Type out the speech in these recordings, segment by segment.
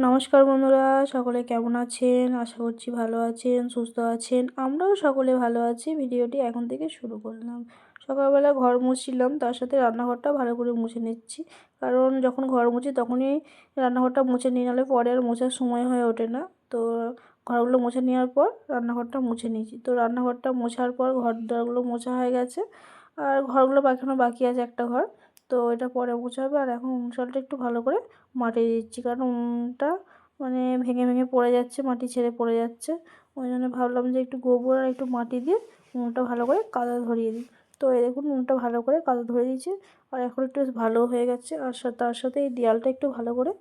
নমস্কার বন্ধুরা, সকলে কেমন আছেন? আশা করছি ভালো আছেন, সুস্থ আছেন। আমরাও সকলে ভালো আছি। ভিডিওটি এখন থেকে শুরু করলাম। সকালবেলা ঘর মুছছিলাম, তার সাথে রান্নাঘরটা ভালো করে মুছে নিচ্ছি। কারণ যখন ঘর মুছি তখনই রান্নাঘরটা মুছে নিয়ে নাহলে পরে আর মোছার সময় হয়ে ওঠে না। তো ঘরগুলো মুছে নেওয়ার পর রান্নাঘরটা মুছে নিয়েছি। তো রান্নাঘরটা মোছার পর ঘর দুয়ারগুলো মোছা হয়ে গেছে। আর ঘরগুলো এখনও বাকি আছে একটা ঘর। তো এটা পরে মোছা হবে। আর এখন উনুনটা একটু ভালো করে মাটিয়ে দিচ্ছি, কারণ উনুনটা মানে ভেঙে ভেঙে পড়ে যাচ্ছে, মাটি ছেড়ে পড়ে যাচ্ছে। ওই জন্য ভাবলাম যে একটু গোবর আর একটু মাটি দিয়ে উনুনটা ভালো করে কাদা ধরিয়ে দিই। তো এই দেখুন উনুনটা ভালো করে কাদা ধরে দিয়েছি। আর এখন একটু ভালো হয়ে গেছে। আর তার সাথে এই দেয়ালটা একটু ভালো করে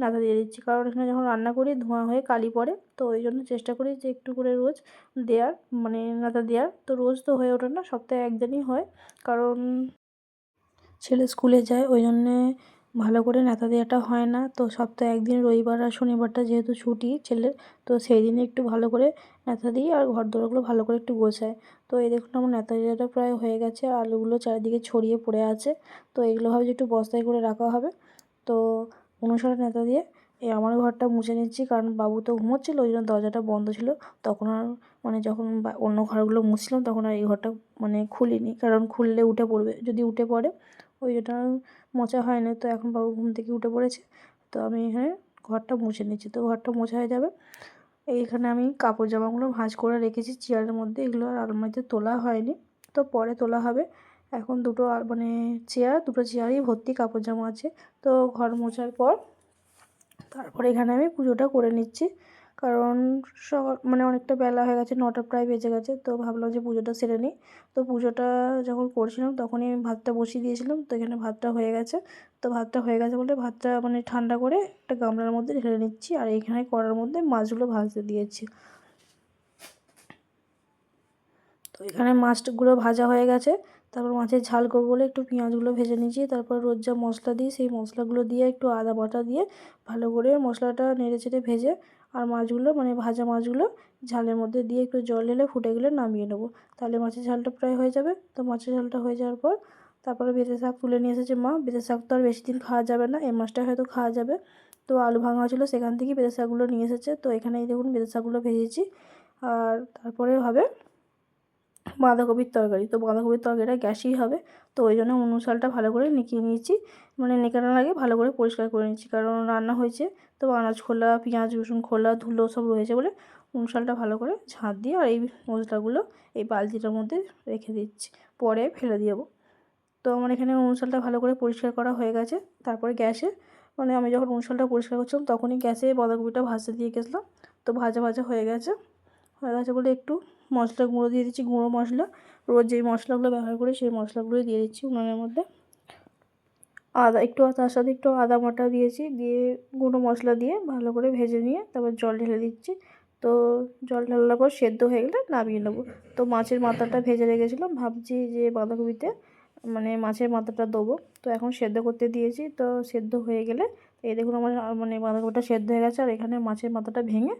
নাতা দিয়ে দিচ্ছি, কারণ এখানে যখন রান্না করি ধোঁয়া হয়ে কালি পড়ে। তো ওই জন্য চেষ্টা করি যে একটু করে রোজ দেওয়ার, মানে নাতা দেওয়ার। তো রোজ তো হয়ে ওঠে না, সপ্তাহে একদিনই হয়, কারণ ছেলে স্কুলে যায়, ওই জন্যে ভালো করে ন্যাতা দেওয়াটা হয় না। তো সপ্তাহে একদিন রবিবার আর শনিবারটা যেহেতু ছুটি ছেলের, তো সেই দিনে একটু ভালো করে ন্যাতা দিই আর ঘর দোরগুলো ভালো করে একটু গোছায়। তো এই দেখুন আমার ন্যাতা দেওয়াটা প্রায় হয়ে গেছে। আলুগুলো চারিদিকে ছড়িয়ে পড়ে আছে। তো এগুলো ভাবছি একটু বস্তায় করে রাখা হবে। তো অনুসারে ন্যাতা দিয়ে আমার ঘরটা মুছে নিচ্ছি, কারণ বাবু তো ঘুমোচ্ছিল, ওই জন্য দরজাটা বন্ধ ছিল। তখন আর যখন অন্য ঘরগুলো মুছছিলাম তখন আর এই ঘরটা খুলিনি, কারণ খুললে উঠে পড়বে, যদি উঠে পড়ে ওই জন্য মোছা হয়নি। তো এখন বাবু ঘুম থেকে উঠে পড়েছে, তো আমি এখানে ঘরটা মুছে নিচ্ছি। তো ঘরটা মোছা হয়ে যাবে। এইখানে আমি কাপড় জামাগুলো ভাঁজ করে রেখেছি চেয়ারের মধ্যে, এগুলো আর আলমারিতে তোলা হয়নি, তো পরে তোলা হবে। এখন দুটো দুটো চেয়ারই ভর্তি কাপড় জামা আছে। তো ঘর মোছার পর তারপরে এখানে আমি পুজোটা করে নিচ্ছি, কারণ অনেকটা বেলা হয়ে গেছে, 9টা প্রায় বেজে গেছে। তো ভাবলাম যে পুজোটা সেরে নিই। তো পুজোটা যখন করছিলাম তখনই আমি ভাতটা বসিয়ে দিয়েছিলাম। তো এখানে ভাতটা হয়ে গেছে। তো ভাতটা হয়ে গেছে বলে ভাতটা ঠান্ডা করে একটা গামলার মধ্যে ঢেলে নিচ্ছি। আর এইখানে কড়ার মধ্যে মাছগুলো ভাজতে দিয়েছি। তো এখানে মাছগুলো ভাজা হয়ে গেছে। তারপর মাছের ঝাল করবো বলে একটু পেঁয়াজগুলো ভেজে নিয়েছি। তারপর রোজ যা মশলা দিই সেই মশলাগুলো দিয়ে একটু আদা বাটা দিয়ে ভালো করে মশলাটা নেড়ে চেড়ে ভেজে, আর মাছগুলো ভাজা মাছগুলো ঝালের মধ্যে দিয়ে একটু জল ঢেলে ফুটে গেলে নামিয়ে নেবো। তাহলে মাছের ঝালটা প্রায় হয়ে যাবে। তো মাছের ঝালটা হয়ে যাওয়ার পর তারপরে বেঁচে শাক তুলে নিয়ে এসেছে মা। বেঁচে শাক তো আর বেশি দিন খাওয়া যাবে না, এই মাছটা হয়তো খাওয়া যাবে। তো আলু ভাঙা ছিল, সেখান থেকে বেঁচে শাকগুলো নিয়ে এসেছে। তো এখানে এই দেখুন বেঁচে শাকগুলো ভেজেছি। আর তারপরে হবে বাঁধাকপির তরকারি। তো বাঁধাকপির তরকারিটা গ্যাসেই হবে। তো ওই জন্য উনুন শালটা ভালো করে নিকিয়ে নিয়েছি, নেকানোর আগে ভালো করে পরিষ্কার করে নিচ্ছি, কারণ রান্না হয়েছে। তো আনাজ খোলা, পেঁয়াজ রসুন খোলা, ধুলো সব রয়েছে বলে উনুন শালটা ভালো করে ঝাঁট দিয়ে আর এই মশলাগুলো এই বালতিটার মধ্যে রেখে দিচ্ছি, পরে ফেলে দেবো। তো আমার এখানে উনুন শালটা ভালো করে পরিষ্কার করা হয়ে গেছে। তারপরে গ্যাসে আমি যখন উনুন শালটা পরিষ্কার করছিলাম তখনই গ্যাসে বাঁধাকপিটা ভাজতে দিয়ে গেছিলাম। তো ভাজা ভাজা হয়ে গেছে বলে একটু মশলা গুঁড়ো দিয়ে দিচ্ছি, গুঁড়ো মশলা। রোজ যেই মশলাগুলো ব্যবহার করি সেই মশলাগুলোই দিয়ে দিচ্ছি উনুনের মধ্যে। তার সাথে একটু আদা বাটা দিয়েছি, দিয়ে গুঁড়ো মশলা দিয়ে ভালো করে ভেজে নিয়ে তারপর জল ঢেলে দিচ্ছি। তো জল ঢালার পর সেদ্ধ হয়ে গেলে নামিয়ে নেবো। তো মাছের মাথাটা ভেজে রেখেছিলাম, ভাবছি যে বাঁধাকপিতে মাছের মাথাটা দেবো। তো এখন সেদ্ধ করতে দিয়েছি। তো সেদ্ধ হয়ে গেলে এই দেখুন আমার বাঁধাকপিটা সেদ্ধ হয়ে গেছে। আর এখানে মাছের মাথাটা ভেঙে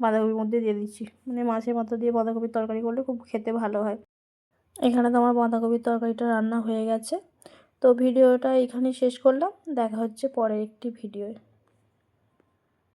বাঁধাকপির মধ্যে দিয়ে দিচ্ছি। মাছের মাথা দিয়ে বাঁধাকপির তরকারি করলে খুব খেতে ভালো হয়। এখানে তো আমার বাঁধাকপির তরকারিটা রান্না হয়ে গেছে। তো ভিডিওটা এখানেই শেষ করলাম। দেখা হচ্ছে পরের একটি ভিডিওয়।